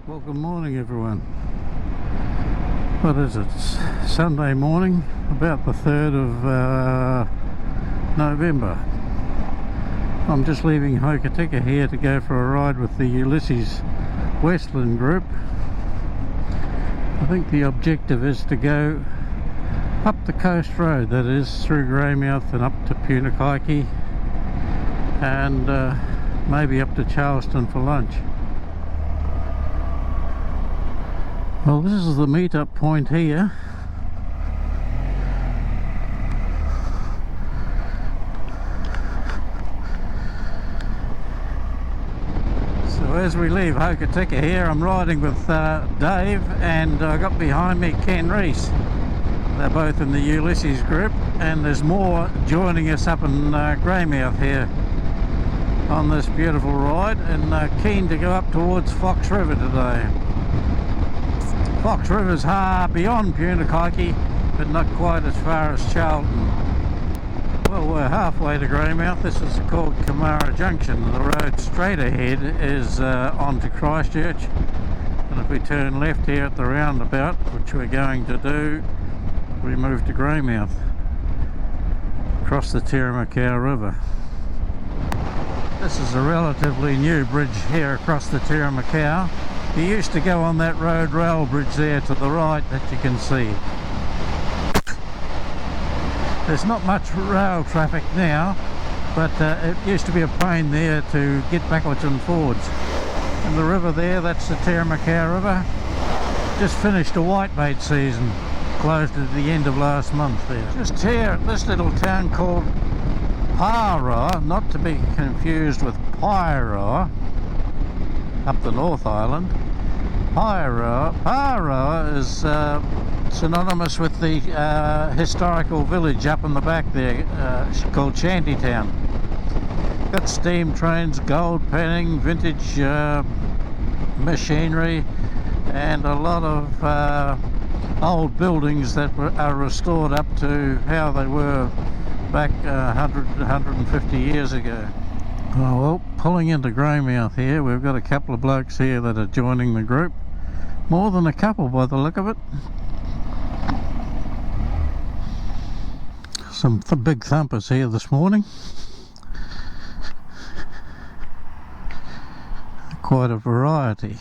Well, good morning everyone. What is it? It's Sunday morning, about the 3rd of November. I'm just leaving Hokitika here to go for a ride with the Ulysses Westland group. I think the objective is to go up the coast road, that is through Greymouth and up to Punakaiki, and maybe up to Charleston for lunch. Well, this is the meet-up point here. So as we leave Hokitika here, I'm riding with Dave, and I got behind me Ken Reese. They're both in the Ulysses group, and there's more joining us up in Greymouth here on this beautiful ride, and keen to go up towards Fox River today. Fox River's beyond Punakaiki, but not quite as far as Charlton. Well, we're halfway to Greymouth. This is called Kamara Junction. The road straight ahead is on to Christchurch, and if we turn left here at the roundabout, which we're going to do, we move to Greymouth, across the Tirramacau River. This is a relatively new bridge here across the Tirramacau. You used to go on that road rail bridge there to the right that you can see. There's not much rail traffic now, but it used to be a pain there to get backwards and forwards. And the river there, that's the Tirramacau River. Just finished a whitebait season, closed at the end of last month there. Just here at this little town called Para, not to be confused with Pyra, up the North Island. Para is synonymous with the historical village up in the back there, called Shantytown. Got steam trains, gold panning, vintage machinery, and a lot of old buildings that are restored up to how they were back 150 years ago. Oh, well, pulling into Greymouth here, we've got a couple of blokes here that are joining the group. More than a couple by the look of it. Some big thumpers here this morning. Quite a variety.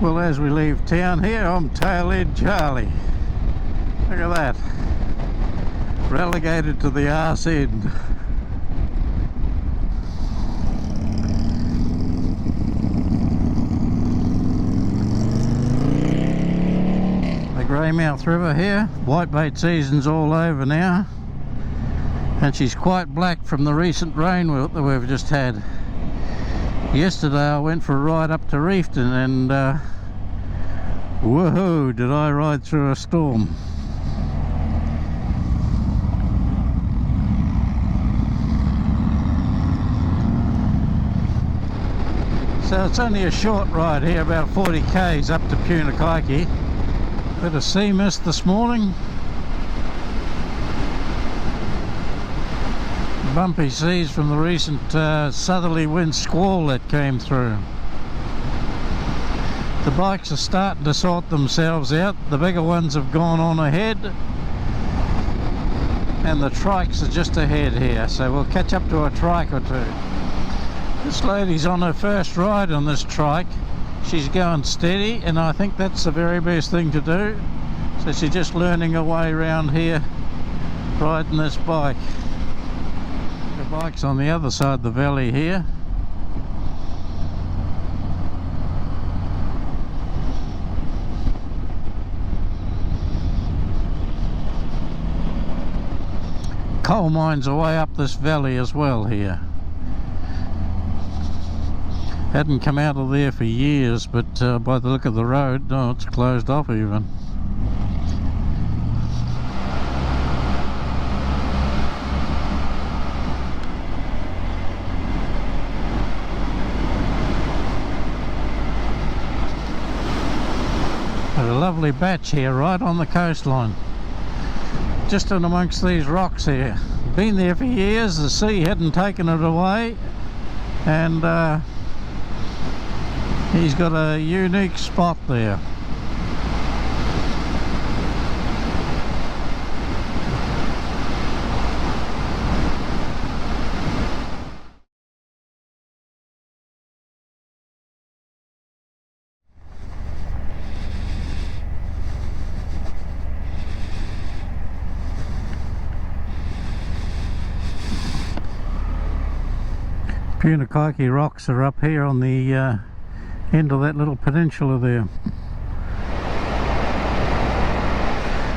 Well, as we leave town here, I'm tail-end Charlie. Look at that. Relegated to the arse end. The Greymouth River here. Whitebait season's all over now. And she's quite black from the recent rain that we've just had. Yesterday I went for a ride up to Reefton, and woohoo, did I ride through a storm. So it's only a short ride here, about 40 k's up to Punakaiki. Bit of sea mist this morning. Bumpy seas from the recent southerly wind squall that came through. The bikes are starting to sort themselves out. The bigger ones have gone on ahead, and the trikes are just ahead here, so we'll catch up to a trike or two. This lady's on her first ride on this trike. She's going steady, and I think that's the very best thing to do. So she's just learning her way around here riding this bike. The bike's on the other side of the valley here. Coal mines are way up this valley as well here. Hadn't come out of there for years, but by the look of the road, oh, it's closed off even. Got a lovely batch here right on the coastline. just in amongst these rocks here. Been there for years, the sea hadn't taken it away, and he's got a unique spot there. Punakaiki rocks are up here on the end of that little peninsula there.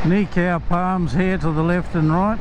Nikau palms here to the left and right.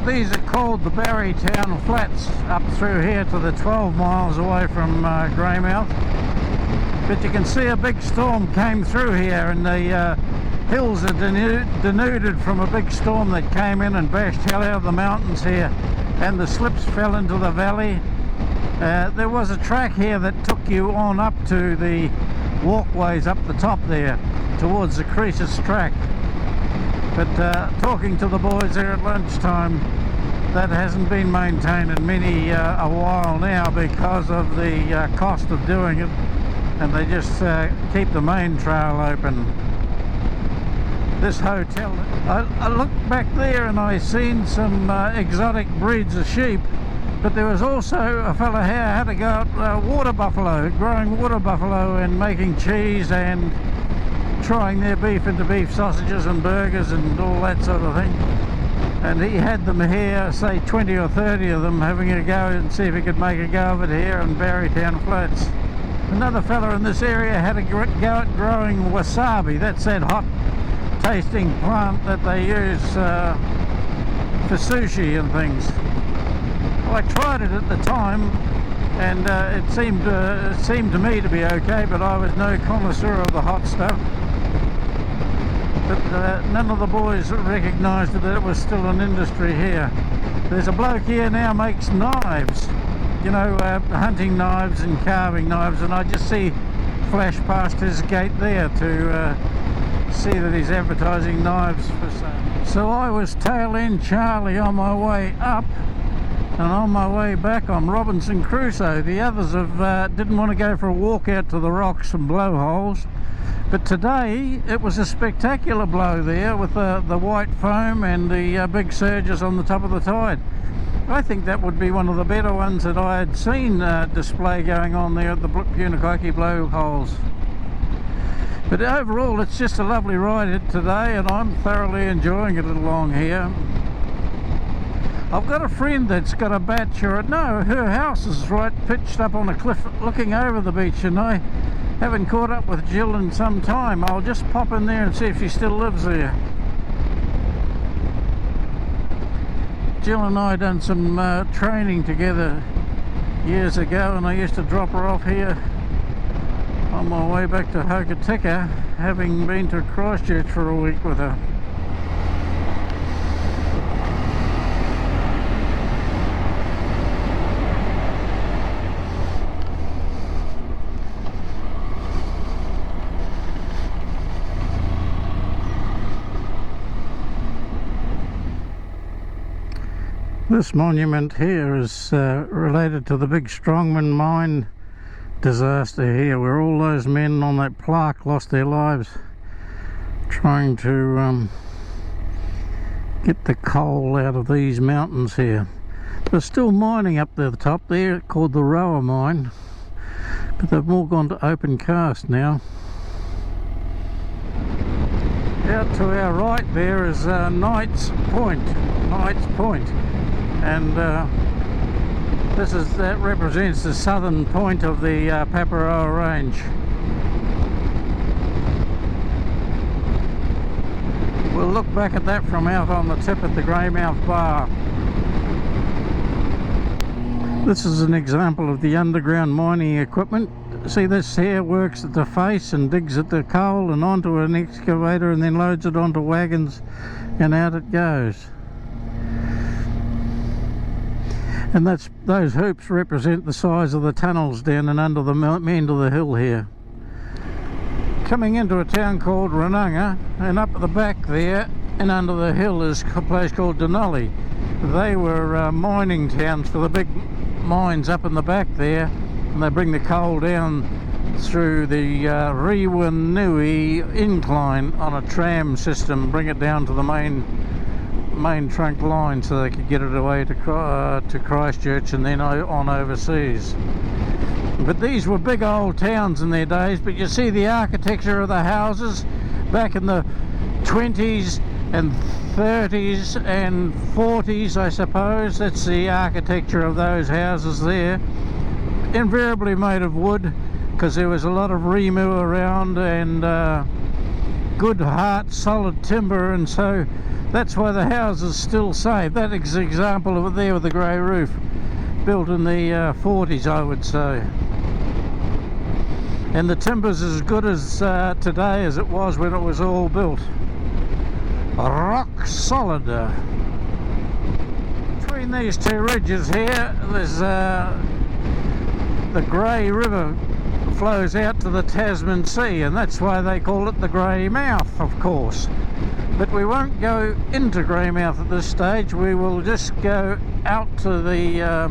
These are called the Barrytown Flats, up through here to the 12 miles away from Greymouth. But you can see a big storm came through here, and the hills are denuded from a big storm that came in and bashed hell out of the mountains here, and the slips fell into the valley. There was a track here that took you on up to the walkways up the top there towards the Croesus track. But talking to the boys there at lunchtime, that hasn't been maintained in a while now because of the cost of doing it, and they just keep the main trail open. This hotel, I looked back there and I seen some exotic breeds of sheep, but there was also a fella here had to go out water buffalo, growing water buffalo and making cheese and trying their beef into beef sausages and burgers and all that sort of thing. And he had them here, say 20 or 30 of them, having a go and see if he could make a go of it here in Barrytown Flats. Another fella in this area had a go at growing wasabi. That's that hot tasting plant that they use for sushi and things. Well, I tried it at the time, and it seemed to me to be okay, but I was no connoisseur of the hot stuff. But none of the boys recognised that it was still an industry here. There's a bloke here now makes knives, you know, hunting knives and carving knives, and I just see flash past his gate there to see that he's advertising knives for sale. So I was tail end Charlie on my way up, and on my way back I'm Robinson Crusoe. The others have didn't want to go for a walk out to the rocks and blowholes, but today it was a spectacular blow there with the white foam and the big surges on the top of the tide. I think that would be one of the better ones that I had seen display going on there at the Punakaiki blowholes. But overall it's just a lovely ride today, and I'm thoroughly enjoying it along here. I've got a friend that's got a bachelor. No, her house is right pitched up on a cliff looking over the beach, and I haven't caught up with Jill in some time. I'll just pop in there and see if she still lives there. Jill and I done some training together years ago, and I used to drop her off here on my way back to Hokitika, having been to Christchurch for a week with her. This monument here is related to the big Strongman mine disaster here, where all those men on that plaque lost their lives trying to get the coal out of these mountains here. There's still mining up there at the top there called the Roa mine, but they've all gone to open cast now. Out to our right there is Knight's Point, and that represents the southern point of the Paparoa Range. We'll look back at that from out on the tip at the Greymouth bar. This is an example of the underground mining equipment. See, this here works at the face and digs at the coal and onto an excavator and then loads it onto wagons, and out it goes. And those hoops represent the size of the tunnels down and under the end of the hill here. Coming into a town called Ranga, and up at the back there and under the hill is a place called Denali. They were mining towns for the big mines up in the back there, and they bring the coal down through the Rewanui incline on a tram system, bring it down to the main trunk line so they could get it away to Christchurch and then on overseas. But these were big old towns in their days, but you see the architecture of the houses back in the 20s and 30s and 40s, I suppose. That's the architecture of those houses there, invariably made of wood, because there was a lot of rimu around and good hard solid timber, and so that's why the houses still say. That is an example of it there with the grey roof, built in the 40s, I would say. And the timber's as good as today as it was when it was all built. Rock solid. Between these two ridges here, there's the Grey River flows out to the Tasman Sea, and that's why they call it the Greymouth, of course. But we won't go into Greymouth at this stage. We will just go out to the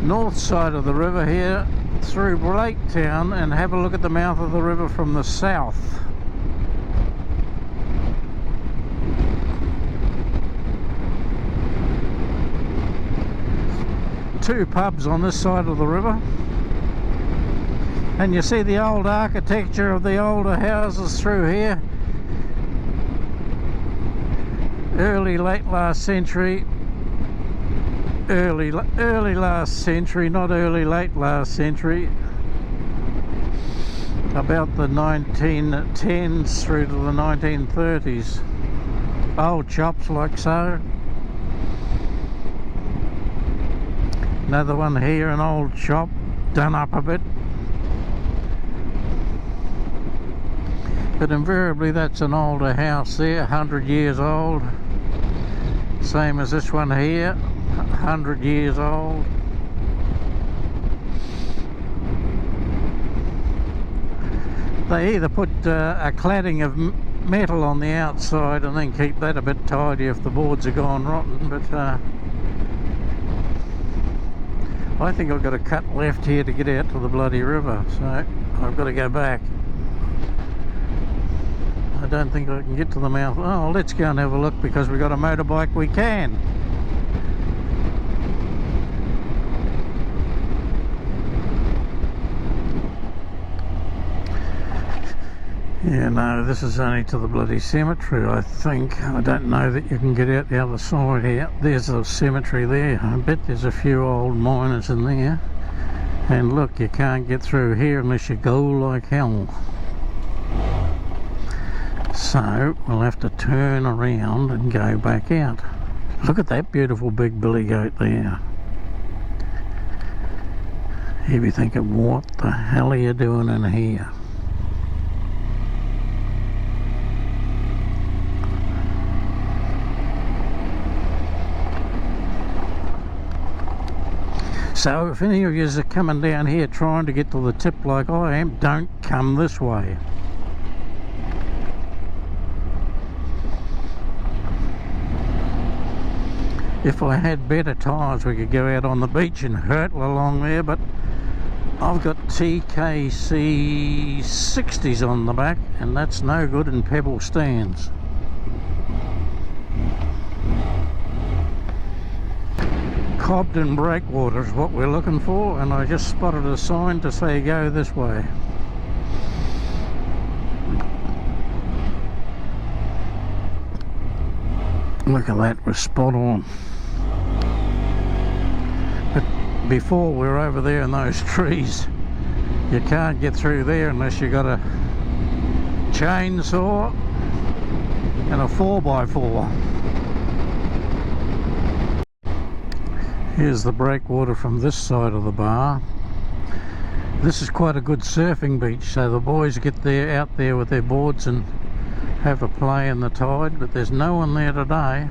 north side of the river here through Blaketown and have a look at the mouth of the river from the south. Two pubs on this side of the river, and you see the old architecture of the older houses through here. Early last century, not early late last century, about the 1910s through to the 1930s. Old chops like so. Another one here, an old shop, done up a bit. But invariably that's an older house there, 100 years old. Same as this one here, 100 years old. They either put a cladding of metal on the outside and then keep that a bit tidy if the boards are gone rotten, but I think I've got to cut left here to get out to the bloody river, so I've got to go back. I don't think I can get to the mouth. Oh, let's go and have a look, because we've got a motorbike we can. Yeah, no, this is only to the bloody cemetery, I think. I don't know that you can get out the other side here. There's the cemetery there. I bet there's a few old miners in there. And look, you can't get through here unless you go like hell. So we'll have to turn around and go back out. Look at that beautiful big billy goat there. You'd be thinking, what the hell are you doing in here? So if any of you are coming down here trying to get to the tip like I am, don't come this way. If I had better tyres, we could go out on the beach and hurtle along there, but I've got TKC 60s on the back, and that's no good in pebble stands. Cobden breakwater is what we're looking for, and I just spotted a sign to say go this way. Look at that, we're spot on. But before we were over there in those trees, you can't get through there unless you got a chainsaw and a 4x4. Here's the breakwater from this side of the bar. This is quite a good surfing beach, so the boys get out there with their boards and have a play in the tide, but there's no one there today.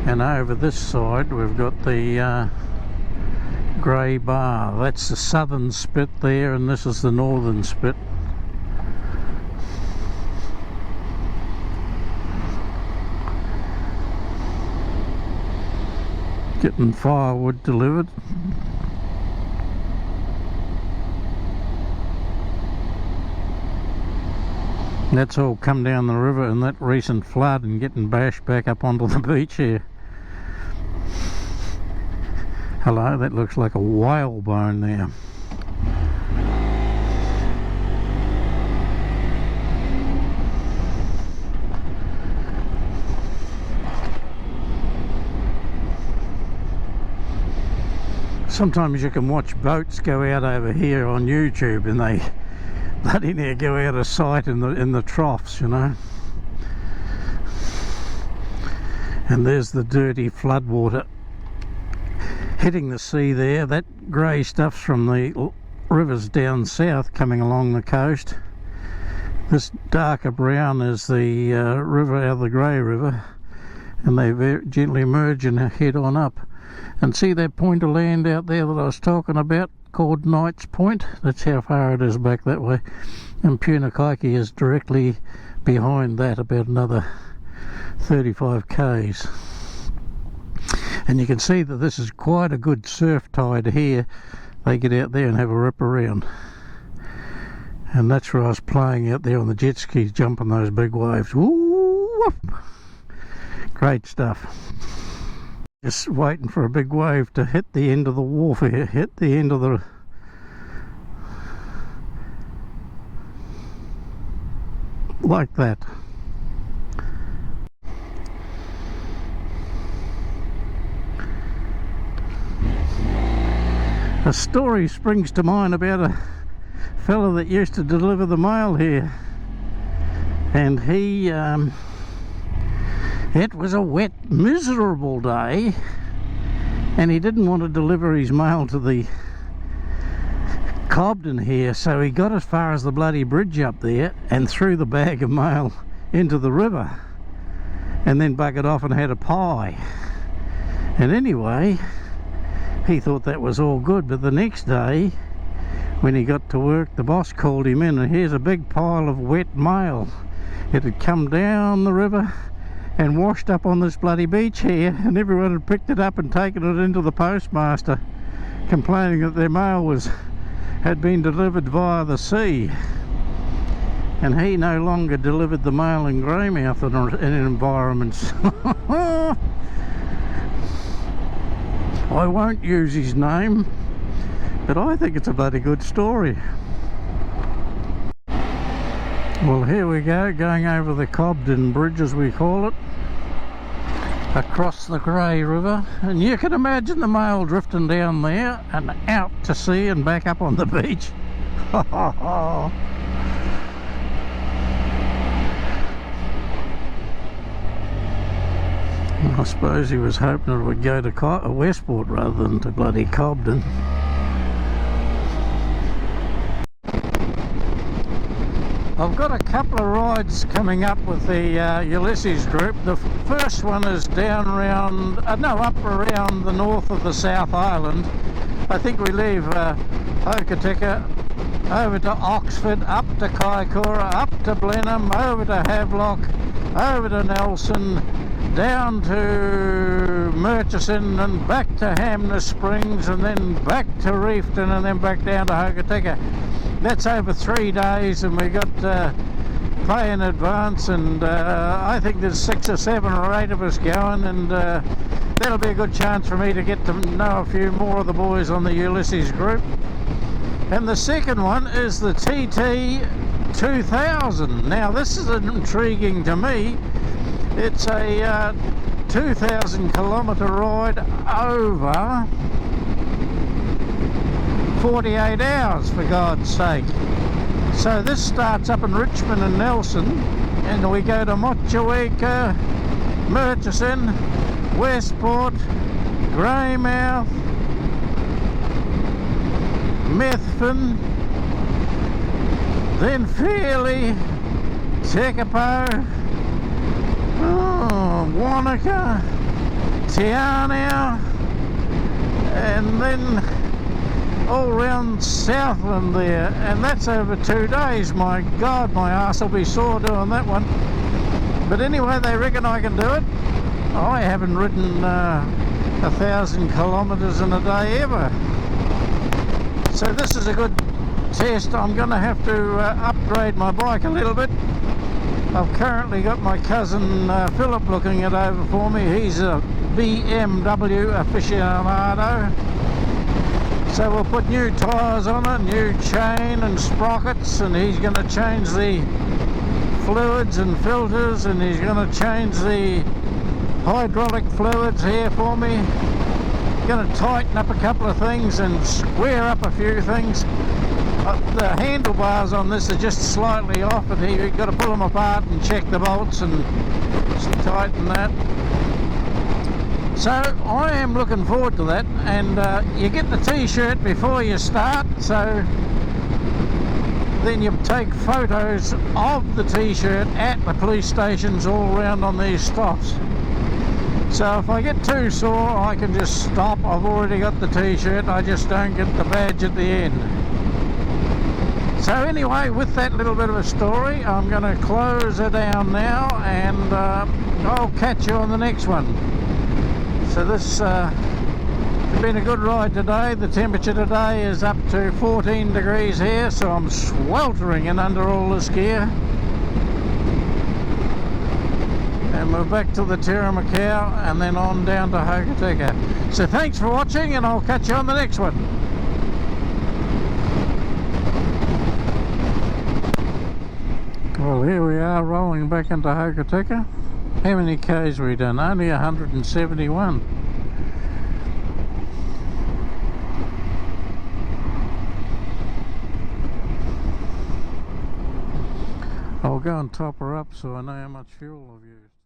And over this side we've got the grey bar. That's the southern spit there, and this is the northern spit. Getting firewood delivered. That's all come down the river in that recent flood and getting bashed back up onto the beach here. Hello, that looks like a whale bone there. Sometimes you can watch boats go out over here on YouTube, and they bloody near go out of sight in the troughs, you know. And there's the dirty floodwater hitting the sea there. That grey stuff's from the rivers down south coming along the coast. This darker brown is the river out of the Grey River, and they gently merge and head on up. And see that point of land out there that I was talking about, called Knight's Point? That's how far it is back that way. And Punakaiki is directly behind that, about another 35 k's. And you can see that this is quite a good surf tide here. They get out there and have a rip around. And that's where I was playing out there on the jet skis, jumping those big waves. Woo! Great stuff. Just waiting for a big wave to hit the end of the wharf here, hit the end of the... like that. A story springs to mind about a fella that used to deliver the mail here, and he it was a wet, miserable day, and he didn't want to deliver his mail to the Cobden here, so he got as far as the bloody bridge up there and threw the bag of mail into the river and then buggered off and had a pie. And anyway, he thought that was all good, but the next day when he got to work, the boss called him in, and here's a big pile of wet mail. It had come down the river and washed up on this bloody beach here, and everyone had picked it up and taken it into the postmaster, complaining that their mail had been delivered via the sea. And he no longer delivered the mail in Greymouth in environments. I won't use his name, but I think it's a bloody good story. Well, here we go, going over the Cobden Bridge, as we call it, across the Grey River, and you can imagine the mail drifting down there and out to sea and back up on the beach. I suppose he was hoping it would go to Westport rather than to bloody Cobden. I've got a couple of rides coming up with the Ulysses group. The first one is down around, up around the north of the South Island. I think we leave Hokitika, over to Oxford, up to Kaikoura, up to Blenheim, over to Havelock, over to Nelson, down to Murchison and back to Hamner Springs, and then back to Reefton, and then back down to Hokitika. That's over 3 days, and we got pay in advance, and I think there's 6 or 7 or 8 of us going, and that'll be a good chance for me to get to know a few more of the boys on the Ulysses group. And the second one is the TT 2000. Now this is intriguing to me. It's a 2,000 kilometre ride over 48 hours, for God's sake. So this starts up in Richmond and Nelson, and we go to Motueka, Murchison, Westport, Greymouth, Methven, then Fairley, Tekapo, Wanaka, Tiana, and then all round Southland there, and that's over 2 days. My God, my arse will be sore doing that one. But anyway, they reckon I can do it. I haven't ridden 1,000 kilometres in a day ever. So this is a good test. I'm going to have to upgrade my bike a little bit. I've currently got my cousin Philip looking it over for me. He's a BMW aficionado. So we'll put new tyres on it, new chain and sprockets, and he's going to change the fluids and filters, and he's going to change the hydraulic fluids here for me. Going to tighten up a couple of things and square up a few things. The handlebars on this are just slightly off, and you've got to pull them apart and check the bolts and tighten that. So I am looking forward to that, and you get the t-shirt before you start, so then you take photos of the t-shirt at the police stations all around on these stops. So if I get too sore, I can just stop. I've already got the t-shirt, I just don't get the badge at the end. So anyway, with that little bit of a story, I'm going to close it down now, and I'll catch you on the next one. So this has been a good ride today. The temperature today is up to 14 degrees here, so I'm sweltering in under all this gear. And we're back to the Tirramacau and then on down to Hokitika. So thanks for watching, and I'll catch you on the next one. Well, here we are rolling back into Hokitika. How many Ks we done? Only 171. I'll go and top her up so I know how much fuel I've used.